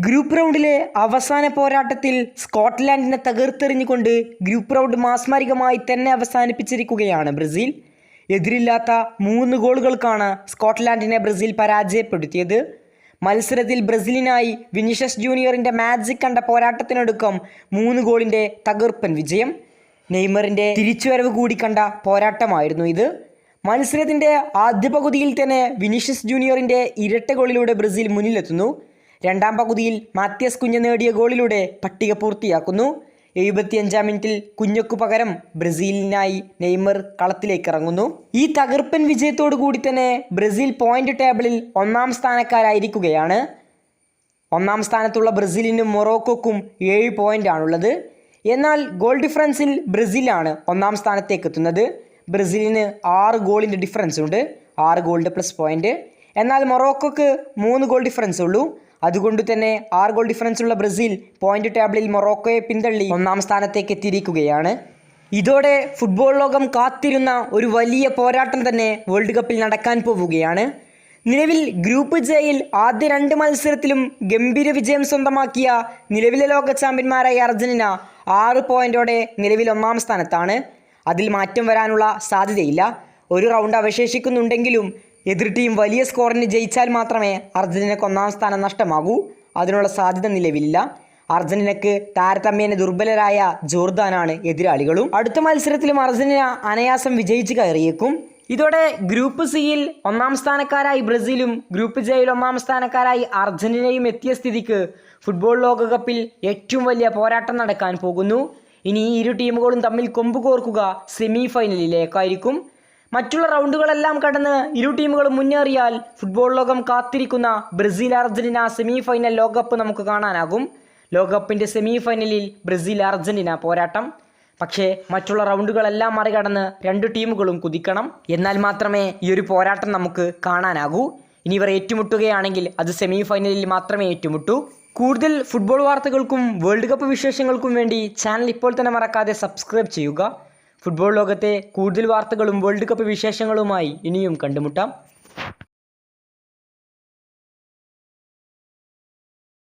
Group റൗണ്ടിലെ അവസാന പോരാട്ടത്തിൽ സ്കോട്ട്ലാൻഡിനെ തകർത്തെറിഞ്ഞുകൊണ്ട് group round മാസ്മരികമായി തന്നെ അവസാനിപ്പിച്ചിരിക്കുകയാണ് ബ്രസീൽ. എതിരില്ലാത്ത 3 ഗോളുകൾക്കാണ് സ്കോട്ട്ലാൻഡിനെ ബ്രസീൽ പരാജയപ്പെടുത്തിയത്. മത്സരത്തിൽ ബ്രസീലിനായി വിനീഷ്യസ് ജൂനിയറിൻ്റെ മാജിക് കണ്ട പോരാട്ടത്തിനൊടുക്കം 3 ഗോളിൻ്റെ തകർപ്പൻ വിജയം. നെയ്മറിൻ്റെ തിരിച്ചുവരവ് കൂടി കണ്ട പോരാട്ടമായിരുന്നു ഇത്. മത്സരത്തിൻ്റെ ആദ്യ പകുതിയിൽ തന്നെ വിനീഷ്യസ് ജൂനിയറിൻ്റെ ഇരട്ട ഗോളിലൂടെ ബ്രസീൽ മുന്നിലെത്തുന്നു. രണ്ടാം പകുതിയിൽ മാത്യസ് കുഞ്ഞ നേടിയ ഗോളിലൂടെ പട്ടിക പൂർത്തിയാക്കുന്നു. 75-ാം മിനിറ്റിൽ കുഞ്ഞയ്ക്കു പകരം ബ്രസീലിനായി നെയ്മർ കളത്തിലേക്ക് ഇറങ്ങുന്നു. ഈ തകർപ്പൻ വിജയത്തോടു കൂടി തന്നെ ബ്രസീൽ പോയിന്റ് ടേബിളിൽ 1-ാം സ്ഥാനക്കാരായിരിക്കുകയാണ്. 1-ാം സ്ഥാനത്തുള്ള ബ്രസീലിനും മൊറോക്കോക്കും 7 പോയിൻ്റാണുള്ളത്. എന്നാൽ ഗോൾ ഡിഫറൻസിൽ ബ്രസീലാണ് 1-ാം സ്ഥാനത്തേക്ക് എത്തുന്നത്. ബ്രസീലിന് 6 ഗോളിൻ്റെ ഡിഫറൻസ് ഉണ്ട്, 6 ഗോളിൻ്റെ പ്ലസ് പോയിന്റ്. എന്നാൽ മൊറോക്കോക്ക് 3 ഗോൾ ഡിഫറൻസ് ഉള്ളൂ. അതുകൊണ്ട് തന്നെ 6 ഗോൾ ഡിഫറൻസ് ഉള്ള ബ്രസീൽ പോയിന്റ് ടേബിളിൽ മൊറോക്കോയെ പിന്തള്ളി 1-ാം സ്ഥാനത്തേക്ക് എത്തിയിരിക്കുകയാണ്. ഇതോടെ ഫുട്ബോൾ ലോകം കാത്തിരുന്ന ഒരു വലിയ പോരാട്ടം തന്നെ വേൾഡ് കപ്പിൽ നടക്കാൻ പോവുകയാണ്. നിലവിൽ ഗ്രൂപ്പ് ജെയിൽ ആദ്യ 2 മത്സരത്തിലും ഗംഭീര വിജയം സ്വന്തമാക്കിയ നിലവിലെ ലോക ചാമ്പ്യന്മാരായ അർജന്റീന 6 പോയിന്റോടെ നിലവിൽ 1-ാം സ്ഥാനത്താണ്. അതിൽ മാറ്റം വരാനുള്ള സാധ്യതയില്ല. ഒരു റൗണ്ട് അവശേഷിക്കുന്നുണ്ടെങ്കിലും എതിർ ടീം വലിയ സ്കോറിന് ജയിച്ചാൽ മാത്രമേ അർജന്റീനയ്ക്ക് 1-ാം സ്ഥാനം നഷ്ടമാകൂ. അതിനുള്ള സാധ്യത നിലവിലില്ല. അർജന്റീനയ്ക്ക് താരതമ്യേന ദുർബലരായ ജോർദാനാണ് എതിരാളികളും. അടുത്ത മത്സരത്തിലും അർജന്റീന അനായാസം വിജയിച്ച് കയറിയേക്കും. ഇതോടെ ഗ്രൂപ്പ് സിയിൽ 1-ാം സ്ഥാനക്കാരായി ബ്രസീലും ഗ്രൂപ്പ് ജെയിൽ 1-ാം സ്ഥാനക്കാരായി അർജന്റീനയും എത്തിയ സ്ഥിതിക്ക് ഫുട്ബോൾ ലോകകപ്പിൽ ഏറ്റവും വലിയ പോരാട്ടം നടക്കാൻ പോകുന്നു. ഇനി ഈ ഇരു ടീമുകളും തമ്മിൽ കൊമ്പ് കോർക്കുക സെമി ഫൈനലിലേക്കായിരിക്കും. മറ്റുള്ള റൗണ്ടുകളെല്ലാം കടന്ന് ഇരു ടീമുകളും മുന്നേറിയാൽ ഫുട്ബോൾ ലോകം കാത്തിരിക്കുന്ന ബ്രസീൽ അർജന്റീന സെമി ഫൈനൽ ലോകകപ്പ് നമുക്ക് കാണാനാകും. ലോകകപ്പിൻ്റെ സെമി ഫൈനലിൽ ബ്രസീൽ അർജന്റീന പോരാട്ടം. പക്ഷേ മറ്റുള്ള റൗണ്ടുകളെല്ലാം മറികടന്ന് 2 ടീമുകളും കുതിക്കണം. എന്നാൽ മാത്രമേ ഈ ഒരു പോരാട്ടം നമുക്ക് കാണാനാകൂ. ഇനി ഇവർ ഏറ്റുമുട്ടുകയാണെങ്കിൽ അത് സെമി ഫൈനലിൽ മാത്രമേ ഏറ്റുമുട്ടൂ. കൂടുതൽ ഫുട്ബോൾ വാർത്തകൾക്കും വേൾഡ് കപ്പ് വിശേഷങ്ങൾക്കും വേണ്ടി ചാനൽ ഇപ്പോൾ തന്നെ മറക്കാതെ സബ്സ്ക്രൈബ് ചെയ്യുക. ഫുട്ബോൾ ലോകത്തെ കൂടുതൽ വാർത്തകളും വേൾഡ് കപ്പ് വിശേഷങ്ങളുമായി ഇനിയും കണ്ടുമുട്ടാം.